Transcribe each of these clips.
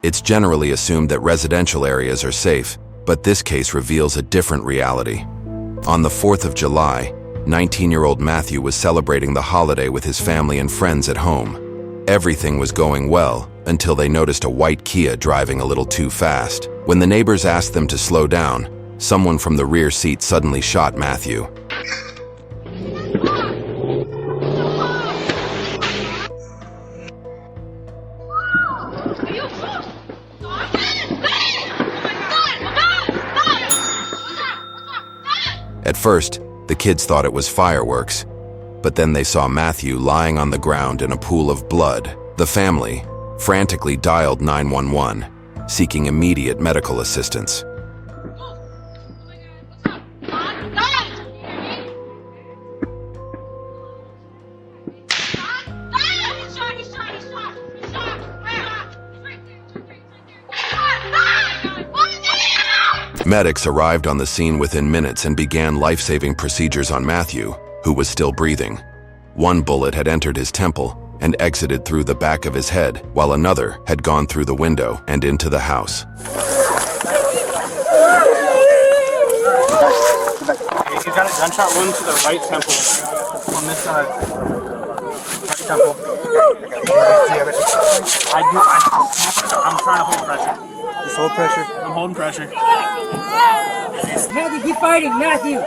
It's generally assumed that residential areas are safe, but this case reveals a different reality. On the 4th of July, 19-year-old Matthew was celebrating the holiday with his family and friends at home. Everything was going well until they noticed a white Kia driving a little too fast. When the neighbors asked them to slow down, someone from the rear seat suddenly shot Matthew. At first, the kids thought it was fireworks, but then they saw Matthew lying on the ground in a pool of blood. The family frantically dialed 911, seeking immediate medical assistance. Medics arrived on the scene within minutes and began life-saving procedures on Matthew, who was still breathing. One bullet had entered his temple and exited through the back of his head, while another had gone through the window and into the house. He's got a gunshot wound to the right temple on this side. Right temple. I'm trying to hold pressure. Just hold pressure. I'm holding pressure. Matthew, keep fighting, Matthew!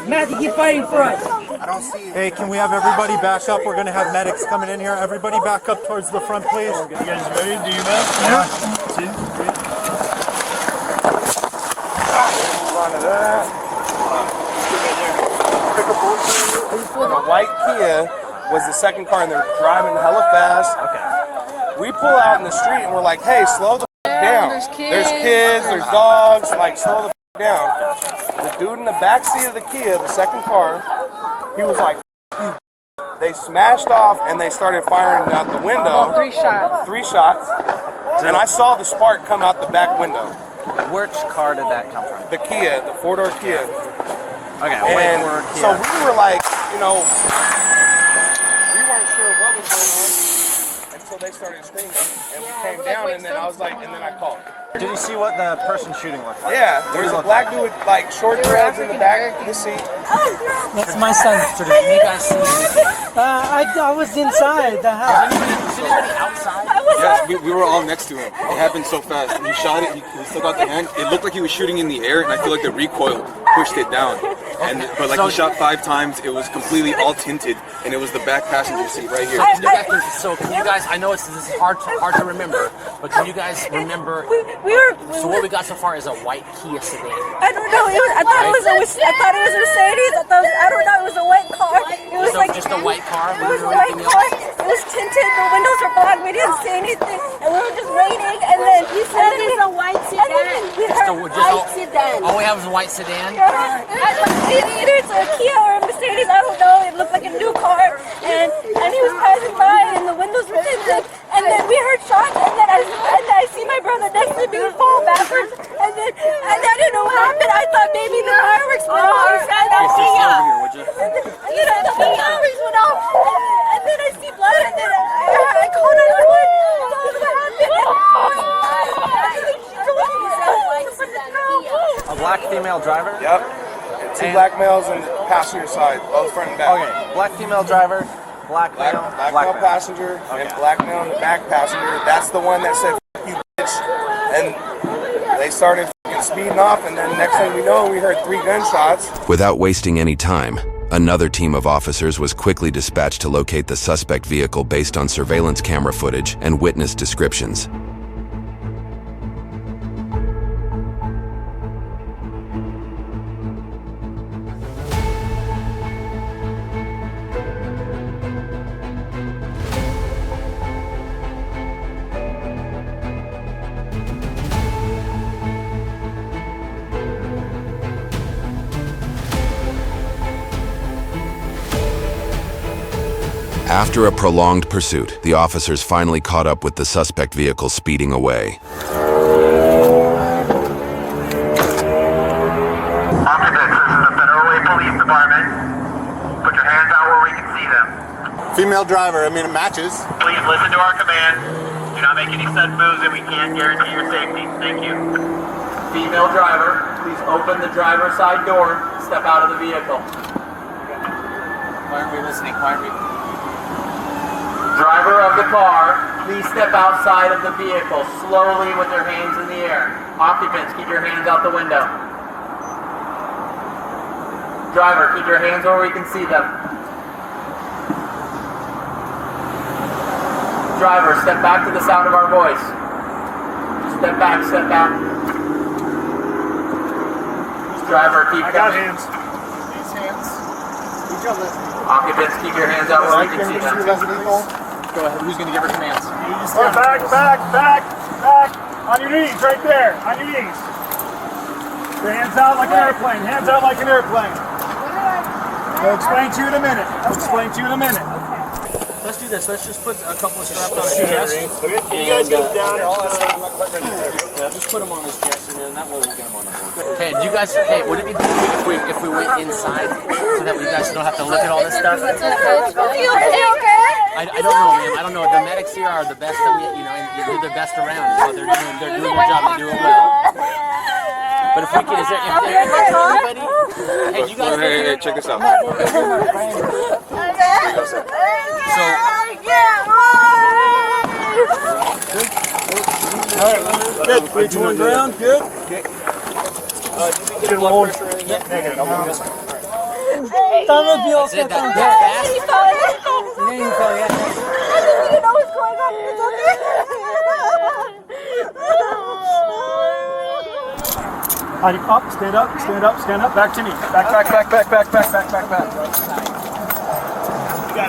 Matthew, keep fighting for us! I don't see. Hey, can we have everybody back up? We're gonna have medics coming in here. Everybody back up towards the front, please. You guys ready? Do you know? 1, 2, 3. The white Kia was the second car, and they're driving hella fast. Okay. We pull out in the street, and we're like, "Hey, slow the down. There's kids, there's dogs. Like, slow the down." The dude in the back seat of the Kia, the second car, he was like, they smashed off and they started firing out the window. 3 shots. 3 shots. And I saw the spark come out the back window. Which car did that come from? The Kia, the 4-door Kia. Okay, And wait for Kia. so we were like, we weren't sure what was going on until they started screaming. And we came down and then I was like, and then I called. Did you see what the person shooting looked like? Yeah, there was a black dude with like short dreads in the back of the seat. That's my son. Did you guys see anything? I was inside the house. Was anybody outside? Yes, we were all next to him. It happened so fast. He shot it, he still got the hand. It looked like he was shooting in the air, and I feel like the recoil pushed it down. But like he shot 5 times, it was completely all tinted, and it was the back passenger seat right here. So can you guys, I know this is hard to remember, but can you guys remember, so what we got so far is a white Kia sedan. I don't know. I thought it was a Mercedes. I don't know. It was a white car. It was So like just a white car? It was a white car. It was tinted. The windows were black. We didn't see anything, and we were just waiting. And then you said it was a white sedan. We heard White sedan. All we have is a white sedan? either it's a Kia or a Mercedes. I don't know. It looked like a new car, and he was passing by, and the windows were tinted. And then we heard shots, and then I see my brother next to me fall backwards, and I didn't know what happened. I thought maybe the fireworks went off. And then I thought the fireworks went off, and then I see blood, and then I called 911. A black female driver? Yep. And 2 black males on the passenger side, both front and back. Okay, black female driver, black male, Black male passenger, and black male in the back passenger. That's the one that said, "F you, bitch." And they started speeding off, and then next thing we know, we heard 3 gunshots. Without wasting any time, another team of officers was quickly dispatched to locate the suspect vehicle based on surveillance camera footage and witness descriptions. After a prolonged pursuit, the officers finally caught up with the suspect vehicle speeding away. Officer, this is the Federal Way Police Department. Put your hands out where we can see them. Female driver. I mean, it matches. Please listen to our command. Do not make any sudden moves and we can't guarantee your safety. Thank you. Female driver, please open the driver's side door. Step out of the vehicle. Why aren't we listening? Why aren't we? Driver of the car, please step outside of the vehicle slowly with your hands in the air. Occupants, keep your hands out the window. Driver, keep your hands where we can see them. Driver, step back to the sound of our voice. Step back, step back. Driver, keep hands. These hands. Occupants, keep your hands out where we can see them. Go ahead. Who's going to give her commands? Back. On your knees, right there. On your knees. Your hands out like an airplane. Hands out like an airplane. I'll explain to you in a minute. Let's do this. Let's just put a couple of straps on his chest. Can you guys get down? Yeah, just put them on his chest, and then that way we'll get them on the board. Hey, do you guys? Hey, would it be good if we went inside so that you guys don't have to look at all this stuff? Are you okay? I don't know, ma'am. I don't know. The medics here are the best that we, and they're the best around. So they're doing their job and doing well. But if we can, is there anybody? Hey, you guys. Hey, check this out. Good. 3, 2, 1, ground. Good. Up, stand up. Back to me. Back. You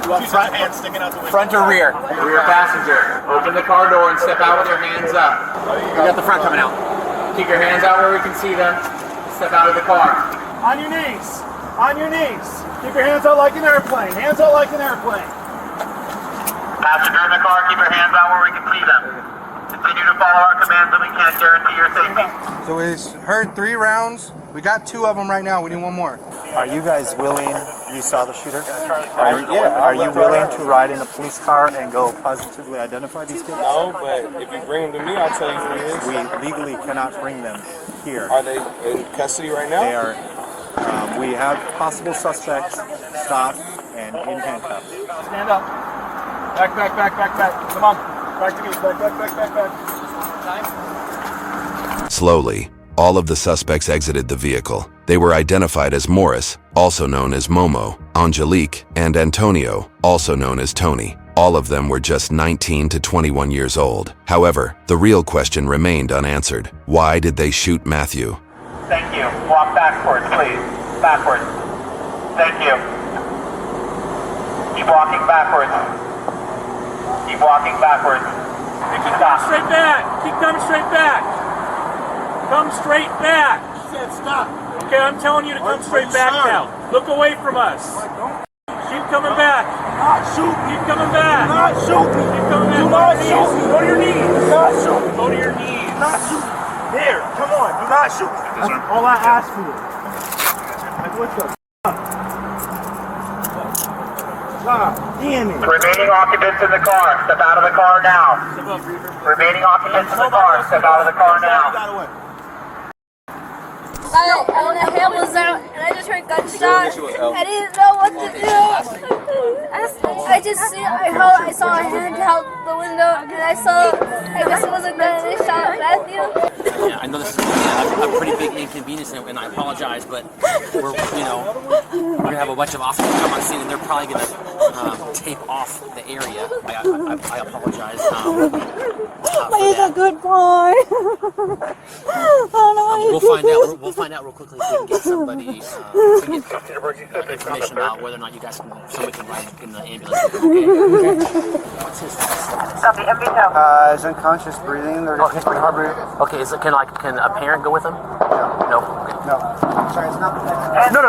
got front hand sticking out the window. Front or rear? Rear passenger. Open the car door and step out with your hands up. We got the front coming out. Keep your hands out where we can see them. Step out of the car. On your knees. Keep your hands out like an airplane. Passenger in the car, keep your hands out where we can see them. Continue to follow our commands and we can't guarantee your safety. So we heard 3 rounds. We got 2 of them right now. We need 1 more. Are you guys willing, you saw the shooter? Are you willing to ride in a police car and go positively identify these kids? No, but if you bring them to me, I'll tell you who it is. We legally cannot bring them here. Are they in custody right now? They are. We have possible suspects stopped and in handcuffs. Stand up. Back. Come on. Back to me. Back. Slowly, all of the suspects exited the vehicle. They were identified as Morris, also known as Momo, Angelique, and Antonio, also known as Tony. All of them were just 19 to 21 years old. However, the real question remained unanswered. Why did they shoot Matthew? Thank you. Walk backwards, please. Backwards. Thank you. Keep walking backwards. Stop. Straight back. Keep coming straight back. Come straight back. Said stop. Okay, I'm telling you to come straight back now. Look away from us. Keep coming back. Not shoot. Keep coming back. Not shoot. Keep coming back. Do not shoot. Go to your knees. Do not shoot. Go to your knees. Do not shoot. There. Come on. Do not shoot. That's all I asked for. What the? Damn it. Remaining occupants in the car, step out of the car now. Remaining occupants in the car, step out of the car now. And the hair was out, and I just heard gunshots. I didn't know what to do. I saw a hand out the window, and I guess it was a gun, and it shot Matthew. Yeah, I know this is a pretty big inconvenience, and I apologize, but we're gonna have a bunch of officers come on scene, and they're probably gonna tape off the area. I apologize. He's a good boy. We'll find out real quickly if we can get somebody to get information about whether or not somebody can ride in the ambulance. Okay. What's his name? He's unconscious, breathing. They're just pretty hard breathing. Okay, can a parent go with him? No. Okay. No. Sorry, it's not.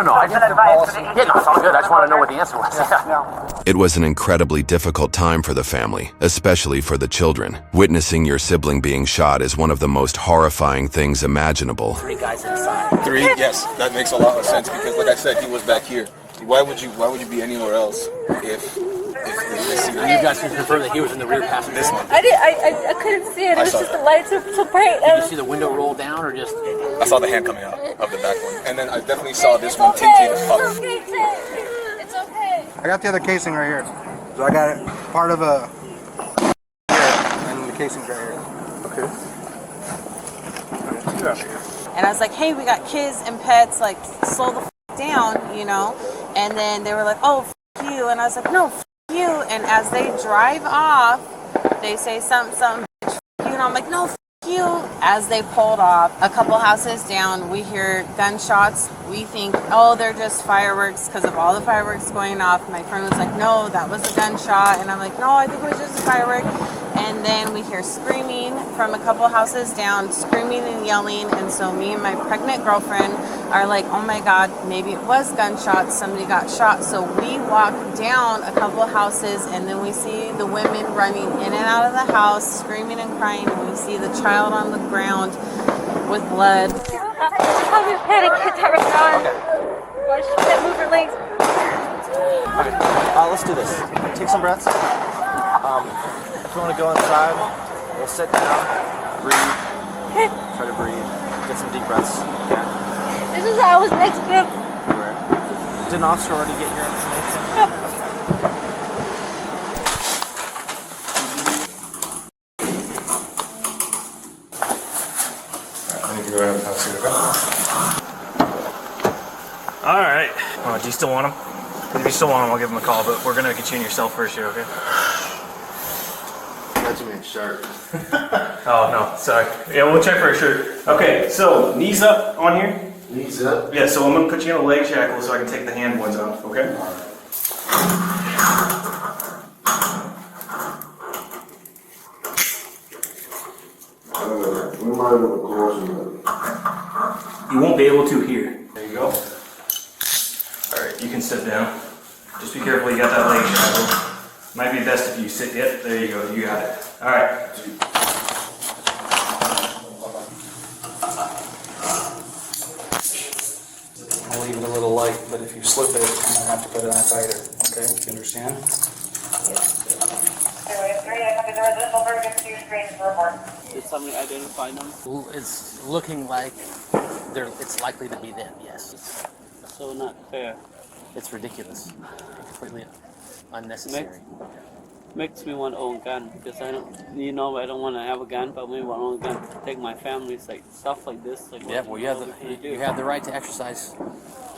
No. It's all good. I just want to know what the answer was. Yeah. It was an incredibly difficult time for the family, especially for the children. Witnessing your sibling being shot is one of the most horrifying things imaginable. 3 guys inside. 3, yes, that makes a lot of sense because, like I said, he was back here. Why would you be anywhere else if You guys can confirm that he was in the rear passenger. I couldn't see it. It was just the lights were so bright. Did you see the window roll down or just? I saw the hand coming out of the back one, and then I definitely saw this one tinted as fuck. It's okay, Tay. It's okay. I got the other casing right here. So I got it part of a and the casing's right here. Okay. And I was like, hey, we got kids and pets, like, slow the down, you know? And then they were like, oh, you. And I was like, no, you. And as they drive off, they say something, bitch, you. And I'm like, no, you. As they pulled off, a couple houses down, we hear gunshots. We think, oh, they're just fireworks because of all the fireworks going off. My friend was like, no, that was a gunshot. And I'm like, no, I think it was just a firework. And then we hear screaming from a couple houses down, screaming and yelling. And so me and my pregnant girlfriend are like, oh my God, maybe it was gunshots. Somebody got shot. So we walk down a couple houses and then we see the women running in and out of the house, screaming and crying. And we see the child on the ground with blood. Tell me panic attack right now. Why she can't move her legs? Okay, let's do this. Take some breaths. If you want to go inside, we'll sit down, breathe, try to breathe, get some deep breaths. Okay. This is how I was next to him. Did an officer already get your information? All right. Do you still want him? If you still want him, I'll give him a call. But we're gonna get you in your cell first here, okay? That's me, shirt. Oh no, sorry. Yeah, we'll check for a shirt. Okay, so knees up on here. Knees up. Yeah. So I'm gonna put you in a leg shackle so I can take the hand ones off. Okay. You won't be able to here. There you go. Alright, you can sit down. Just be careful, you got that leg shackle. Might be best if you sit. Yep, there you go, you got it. Alright. I'll leave it a little light, but if you slip it, you're going to have to put it on tighter. Okay, you understand? Did somebody identify them? It's looking like it's likely to be them, yes. So not fair. It's ridiculous. Completely unnecessary. Makes me want to own a gun because I don't want to have a gun, but maybe want to own a gun to protect my family. It's like stuff like this. Like yeah, well, you have the right to exercise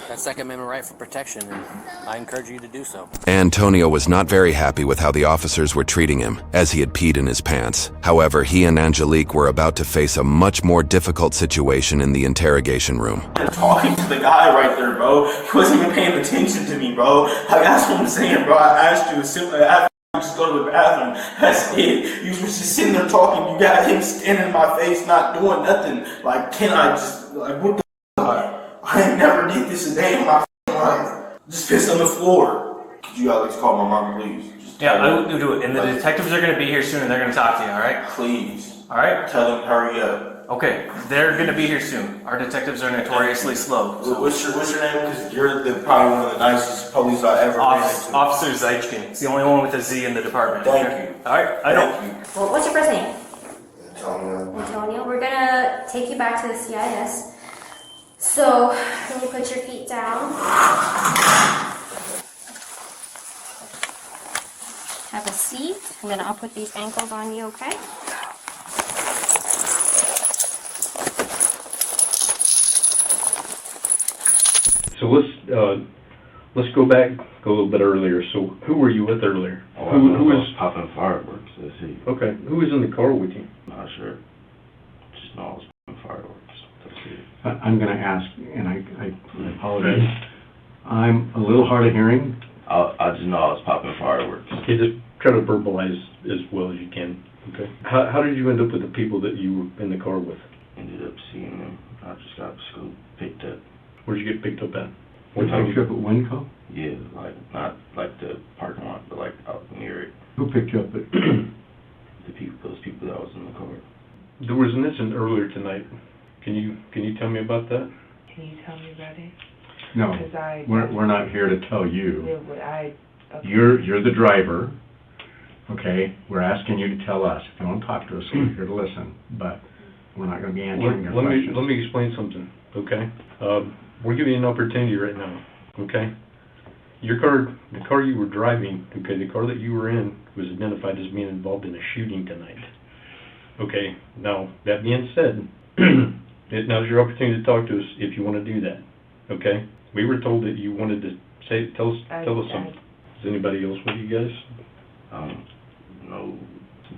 that Second Amendment right for protection, and I encourage you to do so. Antonio was not very happy with how the officers were treating him, as he had peed in his pants. However, he and Angelique were about to face a much more difficult situation in the interrogation room. Talking to the guy right there, bro. He wasn't even paying attention to me, bro. Like, that's what I'm saying, bro. I asked you a simple. Just go to the bathroom. That's it. You was just sitting there talking. You got him standing in my face, not doing nothing. Like, can I just, like, what the fuck? I ain't never did this a day in my life. Just piss on the floor. Could you at least call my mom, please? Yeah, I will do it. And the detectives are going to be here soon, and they're going to talk to you, all right? Please. All right? Tell them hurry up. Okay, they're going to be here soon. Our detectives are notoriously slow. So. What's your name? Because you're probably one of the nicest police I ever ran into. Officer Zeichkin. It's the only one with a Z in the department. Thank you. All right, I don't. Well, what's your first name? Antonio. Antonio. We're gonna take you back to the CIS. So, can you put your feet down? Have a seat, and then I'll put these ankles on you, okay? So let's go back a little bit earlier. So who were you with earlier? Who was popping fireworks? Let's see. Okay. Who was in the car with you? Not sure. Just know I was popping fireworks. That's it. I'm going to ask, and I apologize. I'm a little hard of hearing. I just know I was popping fireworks. Okay, just try to verbalize as well as you can. Okay. How did you end up with the people that you were in the car with? Ended up seeing them. I just got school picked up. Where'd you get picked up at? What time you up at Winco? Yeah, like not like the parking lot, but like out near it. Who picked you up at? Those people that was in the car. There was an incident earlier tonight. Can you tell me about that? Can you tell me about it? No, we're not here to tell you. Yeah, but I You're the driver, okay? We're asking you to tell us. If you want to talk to us, we're here to listen, but we're not going to be answering your questions. Let me explain something, okay? We're giving you an opportunity right now, okay? The car you were driving, okay, the car that you were in was identified as being involved in a shooting tonight. Okay, now, that being said, now's your opportunity to talk to us if you want to do that, okay? We were told that you wanted to tell us something. Is anybody else with you guys? No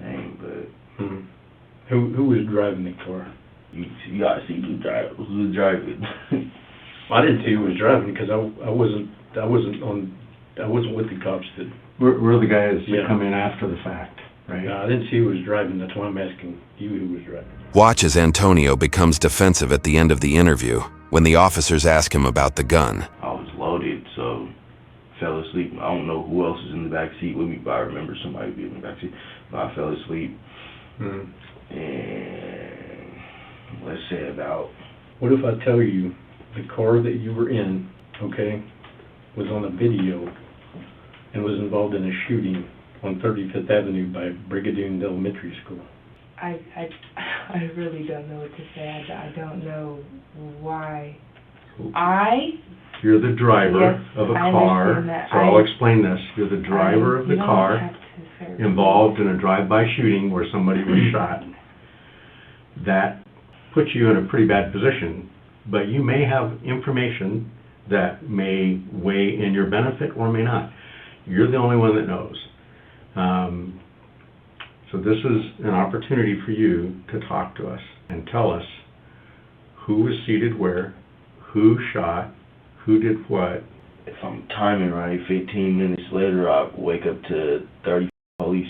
name, but Who was driving the car? you gotta see who's driving. I didn't see who was driving because I wasn't with the cops that. We're the guys that Yeah. come in after the fact, right? No, I didn't see who was driving. That's why I'm asking you who was driving. Watch as Antonio becomes defensive at the end of the interview when the officers ask him about the gun. I was loaded, so fell asleep. I don't know who else is in the back seat with me, but I remember somebody being in the back seat. But I fell asleep, and let's say about. What if I tell you the car that you were in, okay, was on a video and was involved in a shooting on 35th Avenue by Brigadoon Elementary School? I really don't know what to say. I don't know why. You're the driver Yes, of a I car, understand that. so I'll explain this. You're the driver of the you don't car have to say- involved in a drive-by shooting where somebody was shot. That puts you in a pretty bad position, but you may have information that may weigh in your benefit or may not. You're the only one that knows. So this is an opportunity for you to talk to us and tell us who was seated where, who shot, who did what. If I'm timing right, 15 minutes later, I wake up to 30 police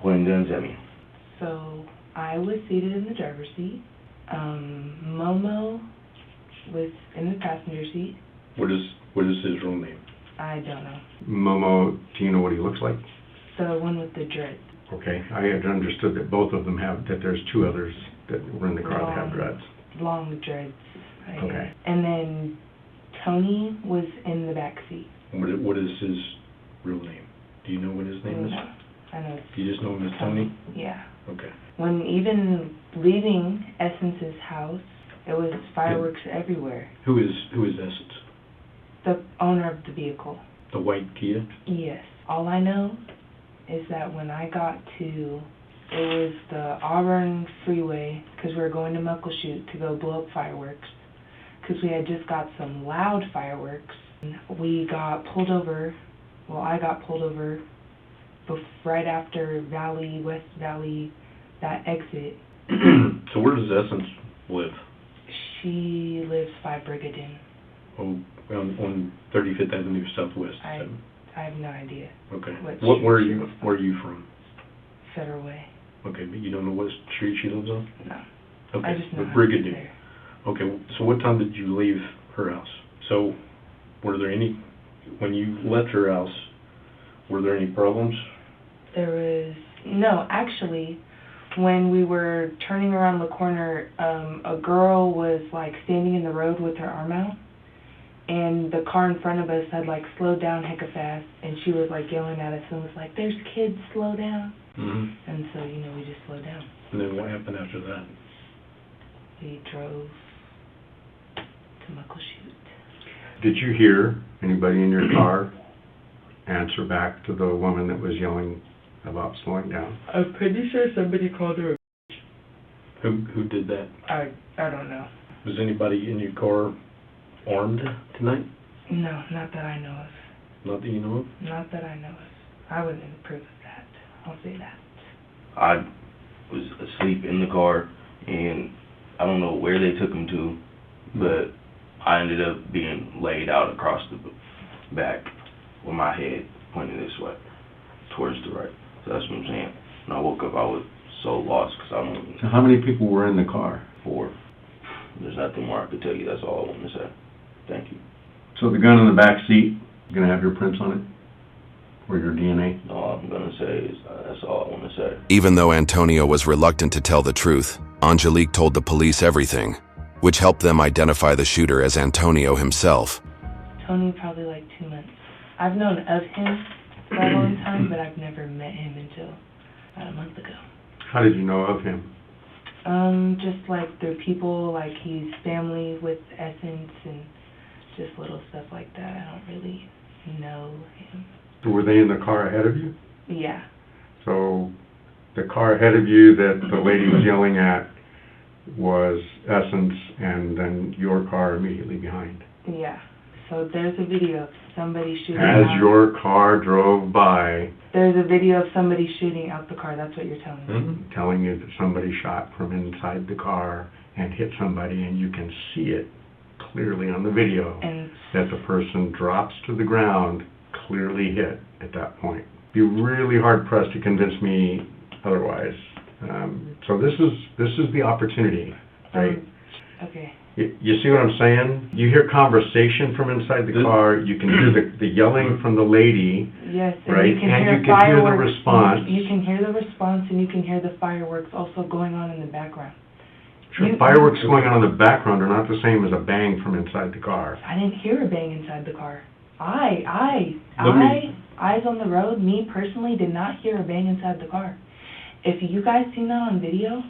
pointing guns at me. So I was seated in the driver's seat. Momo was in the passenger seat. What is his real name? I don't know. Momo, do you know what he looks like? The one with the dreads. Okay, I had understood that both of them have, that there's two others that were in the car that have dreads. Long dreads. Okay. And then Tony was in the back seat. What is his real name? Do you know what his name is? I know. You just know him as Tony? Yeah. Okay. When even leaving Essence's house, it was fireworks everywhere. Who is Essence? The owner of the vehicle. The white Kia? Yes. All I know is that when I got to, it was the Auburn Freeway, because we were going to Muckleshoot to go blow up fireworks, because we had just got some loud fireworks. We got pulled over, I got pulled over right after West Valley, that exit. So where does Essence live? She lives by Brigadoon. Oh, on 35th Avenue Southwest. I have no idea. Okay. Where are you from? Federal Way. Okay, but you don't know what street she lives on? No. Okay. I just know But how to get Brigadoon. there. Okay, so what time did you leave her house? So, were there any, when you left her house, were there any problems? No, actually, when we were turning around the corner, a girl was like standing in the road with her arm out, and the car in front of us had like slowed down hecka fast, and she was like yelling at us and was like, "There's kids, slow down." And so, we just slowed down. And then what happened after that? We drove to Muckleshoot. Did you hear anybody in your car answer back to the woman that was yelling about slowing down? I'm pretty sure somebody called her. Who did that? I don't know. Was anybody in your car armed tonight? No, not that I know of. Not that you know of? Not that I know of. I wouldn't approve of that. I'll say that. I was asleep in the car, and I don't know where they took him to, but I ended up being laid out across the back with my head pointing this way, towards the right. So that's what I'm saying. When I woke up, I was so lost because I don't even... So how many people were in the car? 4. There's nothing more I could tell you. That's all I want to say. Thank you. So the gun in the back seat, gonna have your prints on it? Or your DNA? All I'm going to say is that's all I want to say. Even though Antonio was reluctant to tell the truth, Angelique told the police everything, which helped them identify the shooter as Antonio himself. Tony, probably like 2 months. I've known of him for a long time, but I've never met him until about a month ago. How did you know of him? Just like through people, like he's family with Essence and just little stuff like that. I don't really know him. Were they in the car ahead of you? Yeah. So the car ahead of you that the lady was yelling at was Essence, and then your car immediately behind. Yeah. So there's a video of somebody shooting As out. your car drove by, There's a video of somebody shooting out the car. That's what you're telling me. telling you that somebody shot from inside the car and hit somebody, and you can see it clearly on the video And that the person drops to the ground, clearly hit at that point. Be really hard pressed to convince me otherwise. So this is the opportunity, right? okay. You see what I'm saying? You hear conversation from inside the car. You can hear the yelling from the lady. Yes, and right? you can And hear you can hear the fireworks. response. You can hear the response, and you can hear the fireworks also going on in the background. Sure, fireworks going on in the background are not the same as a bang from inside the car. I didn't hear a bang inside the car. Let me- Eyes on the road, me personally did not hear a bang inside the car. If you guys seen that on video,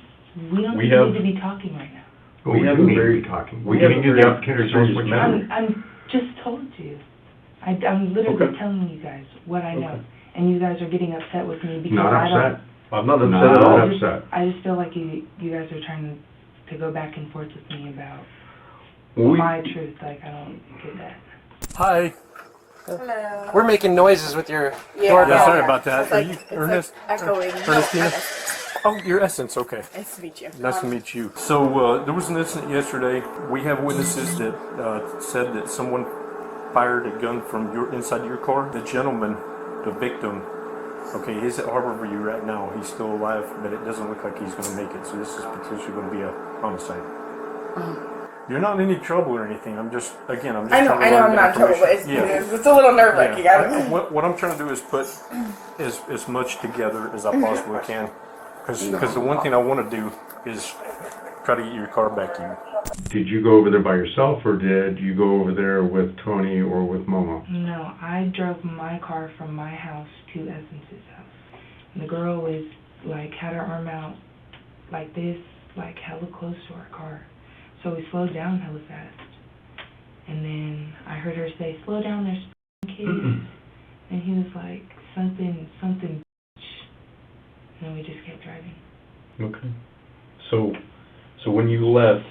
we don't We need have- to be talking right now. Well, we have do a need to very- be talking. we We're have giving a you the very opportunity to tell us what you know. I'm just told you. I'm literally Okay. telling you guys what I know, Okay. and you guys are getting upset with me because Not I don't. upset. I'm not upset Not at all. upset. I just feel like you guys are trying to go back and forth with me about We- my truth. Like, I don't get that. Hi. Hello. We're making noises with your Yeah. doorbell. Yeah. Sorry about that. It's Are like- you it's Ernest? like echoing. No, Ernestina? not Essence. Oh, you're Essence. Okay. Nice to meet you. Nice to meet you. So there was an incident yesterday. We have witnesses that said that someone fired a gun from inside your car. The gentleman, the victim, okay, he's at Harborview right now. He's still alive, but it doesn't look like he's going to make it. So this is potentially going to be a homicide. You're not in any trouble or anything. I'm just I know, trying to I'm learn not in trouble, but it's, yeah. it's a little nerve wracking. Yeah. What I'm trying to do is put as much together as I possibly can. Because the one thing I want to do is try to get your car back to you. Did you go over there by yourself, or did you go over there with Tony or with Momo? No, I drove my car from my house to Essence's house. And the girl was like, had her arm out like this, like hella close to our car. So we slowed down hella fast. And then I heard her say, "Slow down, there's kids." And he was like, something, bitch. And then we just kept driving. Okay. So when you left,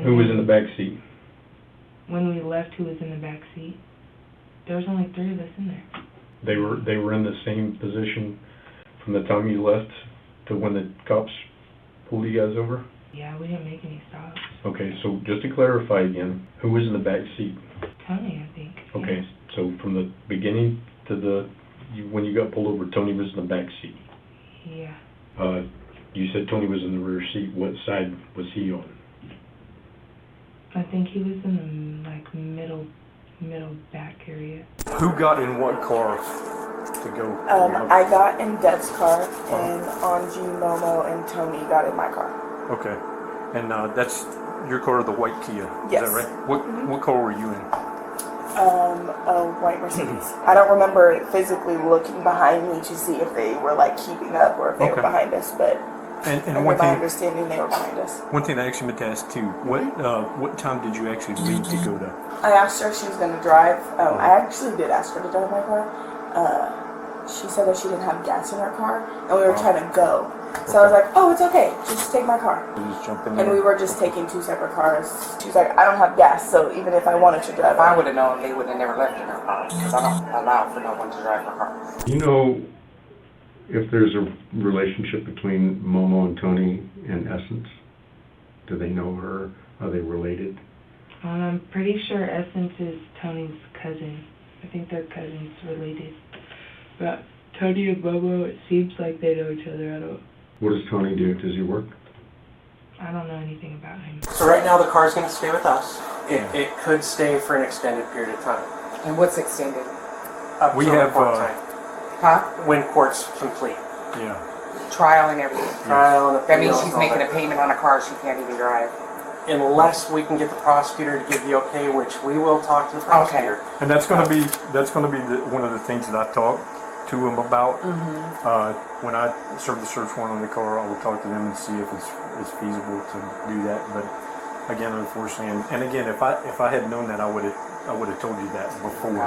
who was in the back seat? When we left, who was in the back seat? There was only 3 of us in there. They were in the same position from the time you left to when the cops pulled you guys over? Yeah, we didn't make any stops. Okay, so just to clarify again, who was in the back seat? Tony, I think. Okay, so from the beginning to when you got pulled over, Tony was in the back seat. Yeah. You said Tony was in the rear seat. What side was he on? I think he was in the like middle back area. Who got in what car to go? I got in Dev's car, and Angie, Momo, and Tony got in my car. Okay, and that's your car, the white Kia. Yes. Is that right? What car were you in? A white Mercedes. I don't remember physically looking behind me to see if they were like keeping up or if they were Okay. behind us, but And from one my thing, understanding, they were behind us. one thing I actually meant to ask too. What time did you actually leave to go to? I asked her if she was going to drive. I actually did ask her to drive my car. She said that she didn't have gas in her car, and we were trying to go. So I was like, oh, it's okay. Just take my car. Just jump in And there. we were just taking 2 separate cars. She was like, I don't have gas, so even if I wanted to drive, If I would have known, they would have never left in her car, because I don't allow for no one to drive her car. Do you know if there's a relationship between Momo and Tony and Essence? Do they know her? Are they related? I'm pretty sure Essence is Tony's cousin. I think they're cousins related. But Tony and Bobo, it seems like they know each other. What does Tony do? Does he work? I don't know anything about him. So right now, the car's going to stay with us. It could stay for an extended period of time. And what's extended? Up We till have, court time. Huh? When court's complete. Yeah. Trial and everything. Trial and That means appeals she's and all making that. a payment on a car she can't even drive. unless we can get the prosecutor to give the okay, which we will talk to the prosecutor. And that's going to be one of the things that I talked to him about. When I serve the search warrant on the car, I will talk to them and see if it's feasible to do that. But again, unfortunately, and again, if I had known that, I would have told you that before.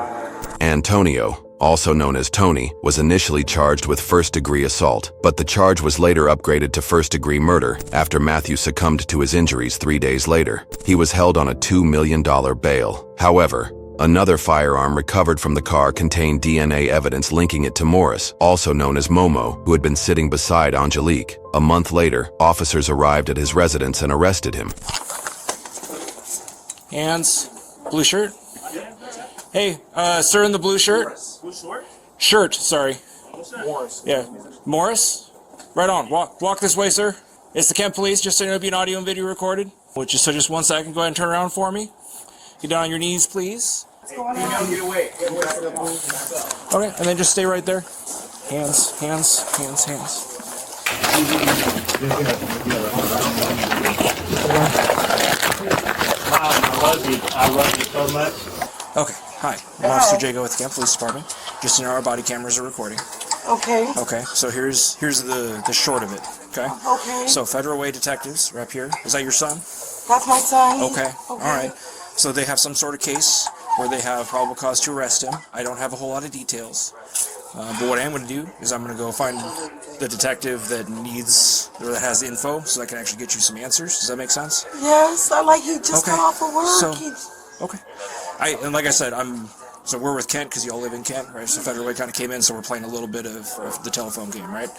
Antonio, also known as Tony, was initially charged with first-degree assault, but the charge was later upgraded to first-degree murder after Matthew succumbed to his injuries 3 days later. He was held on a $2 million bail. However, another firearm recovered from the car contained DNA evidence linking it to Morris, also known as Momo, who had been sitting beside Angelique. A month later, officers arrived at his residence and arrested him. Hands, blue shirt. Hey, sir in the blue shirt. Blue short? Shirt, sorry. Morris. Yeah, Morris. Right on. Walk this way, sir. It's the Kent Police. Just so you know, it'll be an audio and video recorded. Just 1 second. Go ahead and turn around for me. Get down on your knees, please. What's going on? Get away. Okay, and then just stay right there. Hands, hands, hands, hands. I love you so much. Okay, hi. I'm Officer Jago with the Kent Police Department. Just so you know, our body cameras are recording. Okay. Okay, so here's the short of it, okay? Okay. So Federal Way detectives are up here. Is that your son? That's my son. Okay, all right. So they have some sort of case where they have probable cause to arrest him. I don't have a whole lot of details. But what I am going to do is I'm going to go find the detective that needs, or that has info, so I can actually get you some answers. Does that make sense? Yes, he just got off of work. Okay. And like I said, so we're with Kent because you all live in Kent, right? So Federal Way kind of came in, so we're playing a little bit of the telephone game, right?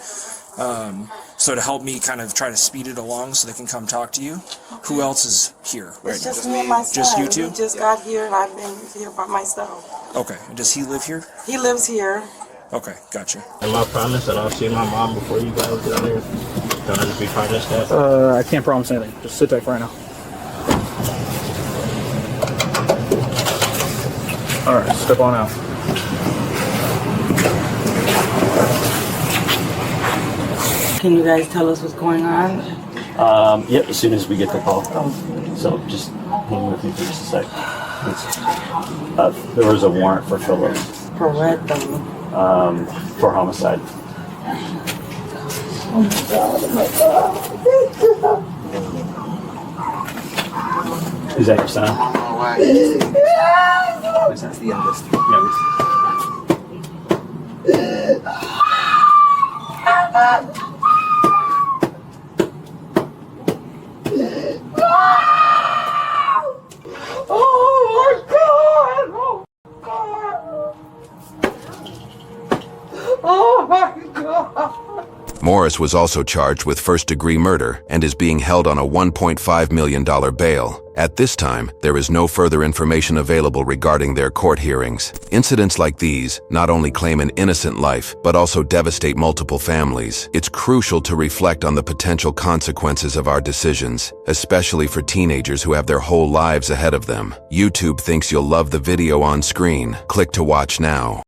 So to help me kind of try to speed it along so they can come talk to you, who else is here right It's now? just me and my son. Just you two? He just got here and I've been here by myself. Okay. And does he live here? He lives here. Okay, gotcha. And I promise that I'll see my mom before you guys get out there. Don't have to be part of this stuff. I can't promise anything. Just sit tight for right now. All right, step on out. Can you guys tell us what's going on? Yep, as soon as we get the call. So just hang with me for just a sec. There was a warrant for Phillips. For what though? For homicide. Oh my God, oh my God. Is that your son? That's the youngest. Oh my God! Oh my God! Morris was also charged with first-degree murder and is being held on a $1.5 million bail. At this time, there is no further information available regarding their court hearings. Incidents like these not only claim an innocent life, but also devastate multiple families. It's crucial to reflect on the potential consequences of our decisions, especially for teenagers who have their whole lives ahead of them. YouTube thinks you'll love the video on screen. Click to watch now.